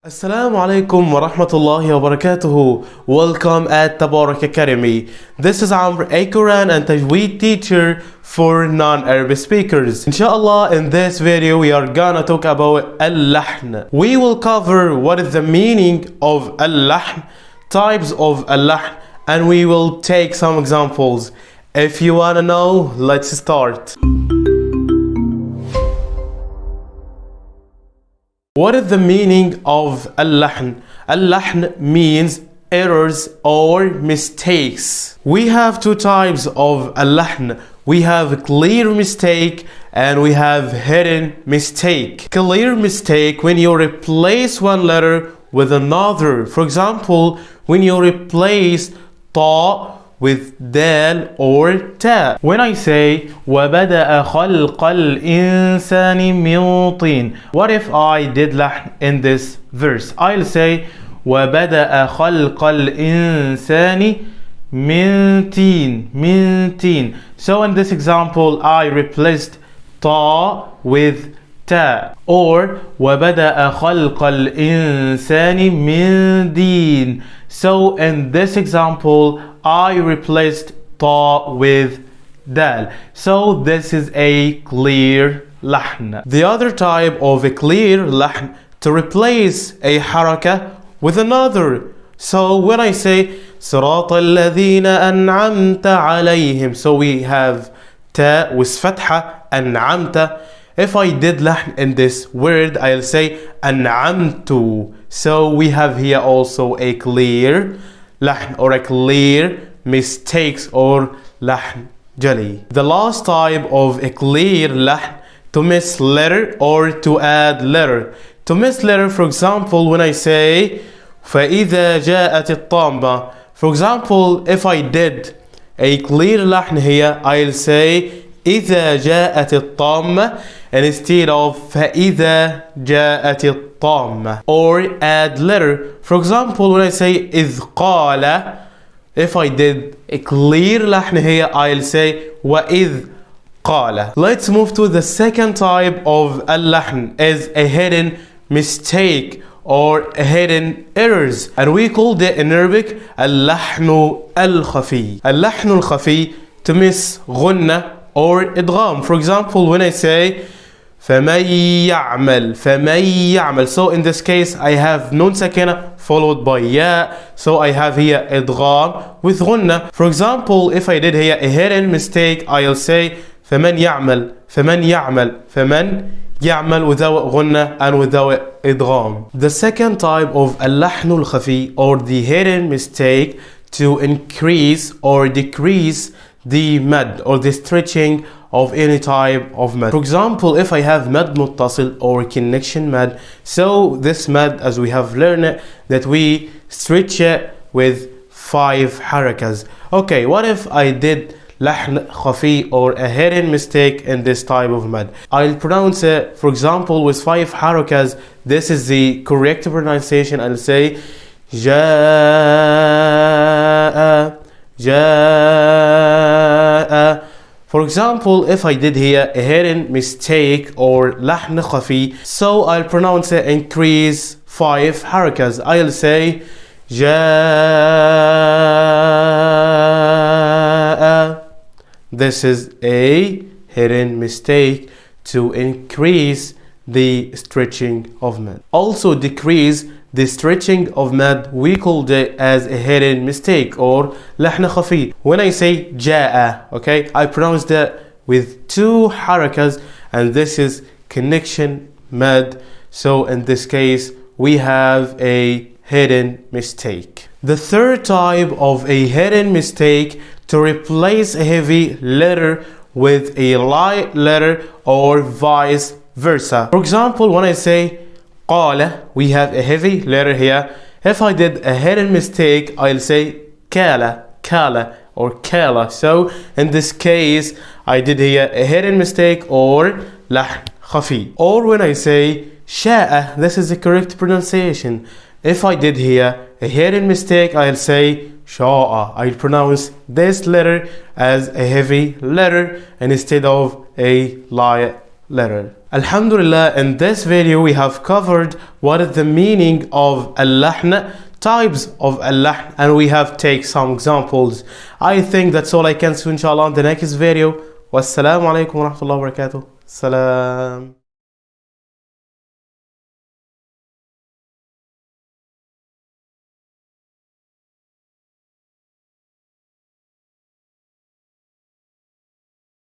Assalamu alaikum wa rahmatullahi wa barakatuhu. Welcome at Tabarak Academy. This is Amr, a Quran and Tajweed teacher for non-Arabic speakers. Inshallah, in this video we are gonna talk about Lahn. We will cover what is the meaning of Lahn, types of Lahn, and we will take some examples. If you wanna know, let's start. What is the meaning of Lahn? Lahn means errors or mistakes. We have two types of Lahn. We have clear mistake and we have hidden mistake. Clear mistake when you replace one letter with another. For example, when you replace ta with dal or ta. When I say وَبَدَأَ خَلْقَ الْإِنسَانِ مِنْ طِينٍ, what if I did lahn in this verse? I'll say وَبَدَأَ خَلْقَ الْإِنسَانِ مِنْ طِينٍ. So in this example I replaced ta with ta, or وَبَدَأَ خَلْقَ الْإِنسَانِ مِنْ دِينٍ. So in this example I replaced ta with dal. So this is a clear lahn. The other type of a clear lahn, to replace a haraka with another. So when I say صراط الذين أنعمت عليهم, so we have ta with fatha, أنعمت. If I did lahn in this word, I'll say أنعمت. So we have here also a clear lahn or a clear mistakes or lahn jali. The last type of a clear lahn, to miss letter or to add letter. To miss letter, for example, when I say فإذا جاءت الطامة, for example, if I did a clear lahn here, I'll say إذا جاءت الطامة instead of فإذا جاءت الطامة, or add letter. For example, when I say إذ قال, if I did a clear lahn here, I'll say وإذ قال. Let's move to the second type of lahn, is a hidden mistake or a hidden errors, and we call it in Arabic اللحن الخفي. اللحن الخفي, to miss غنة or idgham. For example, when I say فمن يعمل, so in this case I have nun sakina followed by ya, so I have here idgham with غنة. For example, if I did here a hidden mistake, I'll say فمن يعمل without غنة and without idgham. The second type of اللحن الخفي, or the hidden mistake, to increase or decrease the mad or the stretching of any type of mad. For example, if I have mad muttasil or connection mad, so this mad, as we have learned, that we stretch it with 5 harakas. Okay, what if I did lahn khafi or a hidden mistake in this type of mad? I'll pronounce it, for example, with 5 harakas. This is the correct pronunciation. I'll say جاء. For example, if I did here a hidden mistake or lahn khafi, so I'll pronounce it increase 5 harakas. I'll say جاء. This is a hidden mistake to increase the stretching of mad. Also decrease the stretching of mad, we called it as a hidden mistake or lahn khafi. When I say jaa, okay, I pronounce that with 2 harakas, and this is connection mad. So in this case we have a hidden mistake. The third type of a hidden mistake, to replace a heavy letter with a light letter or vice versa. For example, when I say قال, we have a heavy letter here. If I did a hidden mistake, I'll say كala or kala. So in this case I did here a hidden mistake or lahn khafi. Or when I say شاء, this is the correct pronunciation. If I did here a hidden mistake, I'll say شاء. I'll pronounce this letter as a heavy letter instead of a light letter. Alhamdulillah, in this video we have covered what is the meaning of al-lahn, types of al-lahn, and we have taken some examples. I think that's all I can say, inshallah, in the next video. Wassalamu alaikum wa rahmatullahi wa barakatuh. Salam.